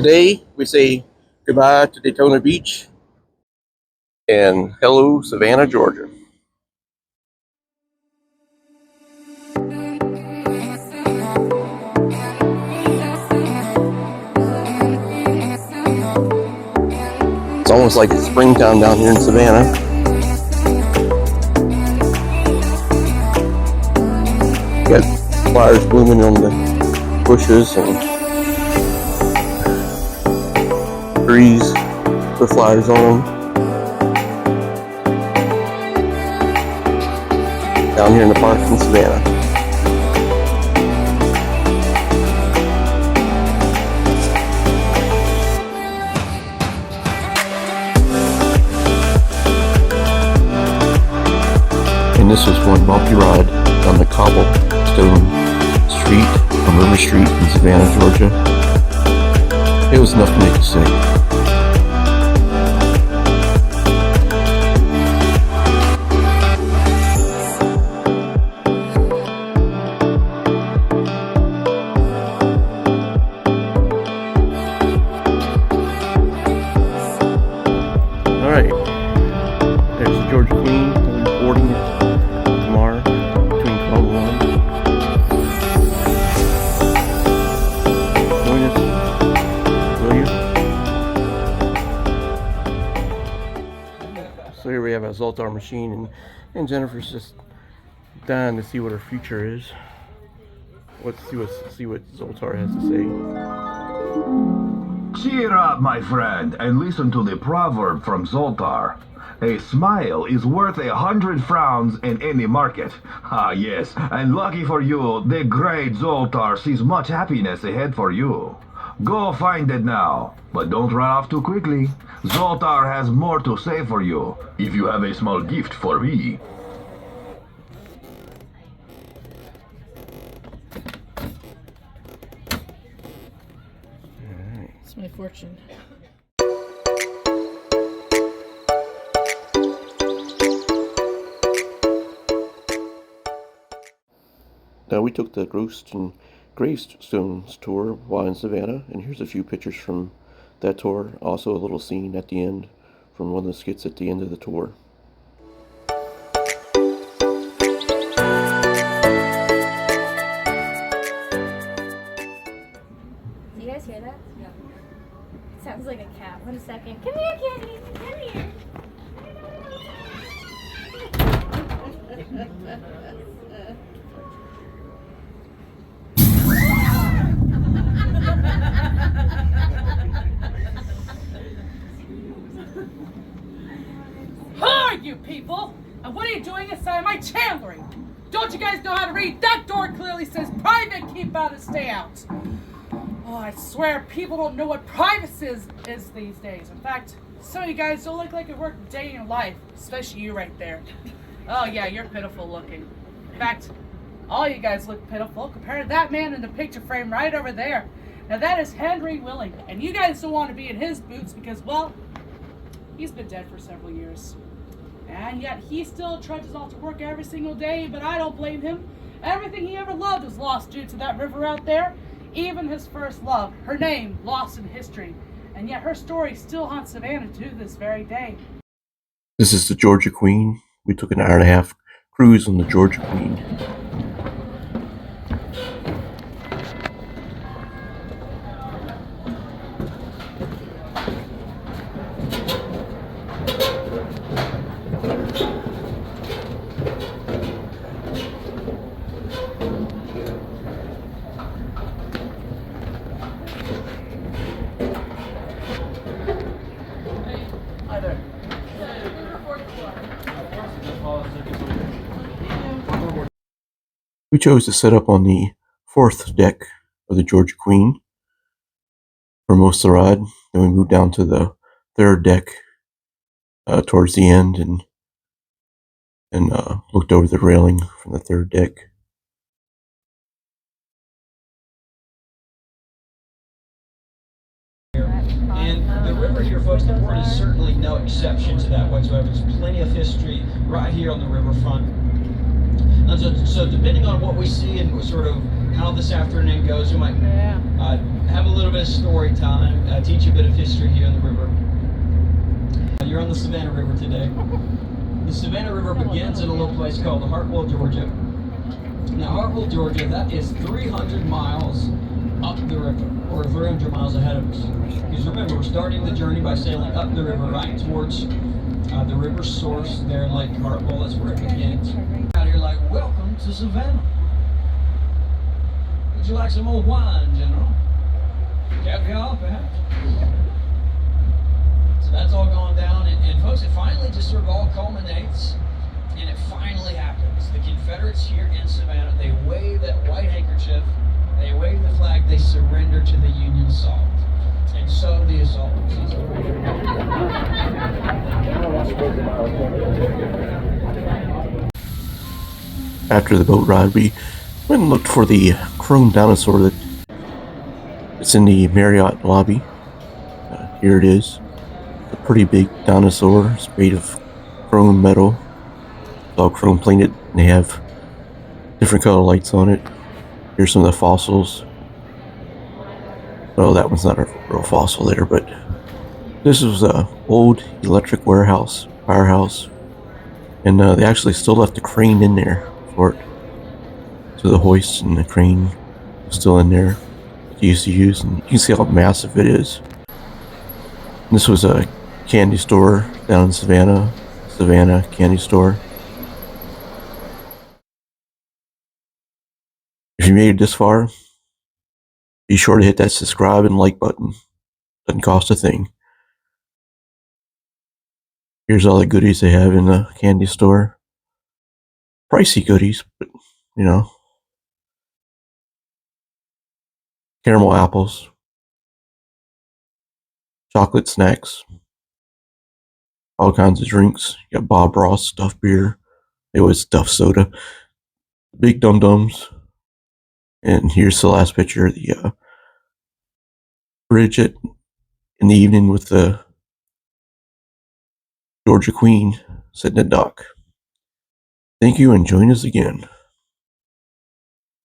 Today, we say goodbye to Daytona Beach and hello, Savannah, Georgia. It's almost like it's springtime down here in Savannah. Got flowers blooming on the bushes and trees with flowers on them. Down here in the park in Savannah. And this was one bumpy ride on the cobblestone street on River Street in Savannah, Georgia. It was enough to make you sick. Alright, there's the Georgia Queen. We'll be boarding it tomorrow between 12 and 1. Join us, will you? So here we have a Zoltar machine, and Jennifer's just dying to see what her future is. Let's see what Zoltar has to say. Cheer up, my friend, and listen to the proverb from Zoltar. A smile is worth 100 frowns in any market. Ah, yes, and lucky for you, the great Zoltar sees much happiness ahead for you. Go find it now, but don't run off too quickly. Zoltar has more to say for you, if you have a small gift for me. It's my fortune. Now we took the Gravestones tour while in Savannah, and here's a few pictures from that tour. Also a little scene at the end from one of the skits at the end of the tour. Do you guys hear that? No. It sounds like a cat. 1 second. Come here, kitty. Come here. Who are you people? And what are you doing inside my chandlery? Don't you guys know how to read? That door clearly says private, keep out and stay out. Oh, I swear people don't know what privacy is these days. In fact, some of you guys don't look like you work a day in your life, especially you right there. Oh yeah, you're pitiful looking. In fact, all you guys look pitiful compared to that man in the picture frame right over there. Now that is Henry Willing, and you guys don't want to be in his boots because, well, he's been dead for several years. And yet he still trudges off to work every single day, but I don't blame him. Everything he ever loved was lost due to that river out there. Even his first love, her name, lost in history. And yet her story still haunts Savannah to this very day. This is the Georgia Queen. We took an hour-and-a-half cruise on the Georgia Queen. We chose to set up on the 4th deck of the Georgia Queen for most of the ride. Then we moved down to the 3rd deck towards the end and looked over the railing from the 3rd deck. And the river here, folks, the port is certainly no exception to that whatsoever. There's plenty of history right here on the riverfront. So depending on what we see and sort of how this afternoon goes. We might Yeah. have a little bit of story time, teach you a bit of history here on the river. You're on the Savannah River today. The Savannah River begins in a little place called Hartwell, Georgia. Now, Hartwell, Georgia, that is 300 miles up the river, or 300 miles ahead of us. Because remember, we're starting the journey by sailing up the river right towards the river's source there in Lake Hartwell. That's where it begins. Out here, like, welcome to Savannah. Would you like some old wine, General? Caviar, perhaps? So that's all going down, and folks, it finally just sort of all culminates, and it finally happens. The Confederates here in Savannah, they wave that white handkerchief, they wave the flag, they surrender to the Union assault. And so the assault ceases. After the boat ride, we went and looked for the chrome dinosaur that it's in the Marriott lobby. Here it is. A pretty big dinosaur. It's made of chrome metal. It's all chrome plated, and they have different color lights on it. Here's some of the fossils. Well, that one's not a real fossil there, but this was a old electric firehouse, and they actually still left the crane in there for it. So the hoist and the crane is still in there that they used to use, and you can see how massive it is. And this was a candy store down in Savannah candy store. If you made it this far, be sure to hit that subscribe and like button. Doesn't cost a thing. Here's all the goodies they have in the candy store. Pricey goodies, but you know. Caramel apples. Chocolate snacks. All kinds of drinks. You got Bob Ross stuffed beer. They always stuff soda. Big dum-dums. And here's the last picture, the bridge in the evening with the Georgia Queen sitting at dock. Thank you and join us again.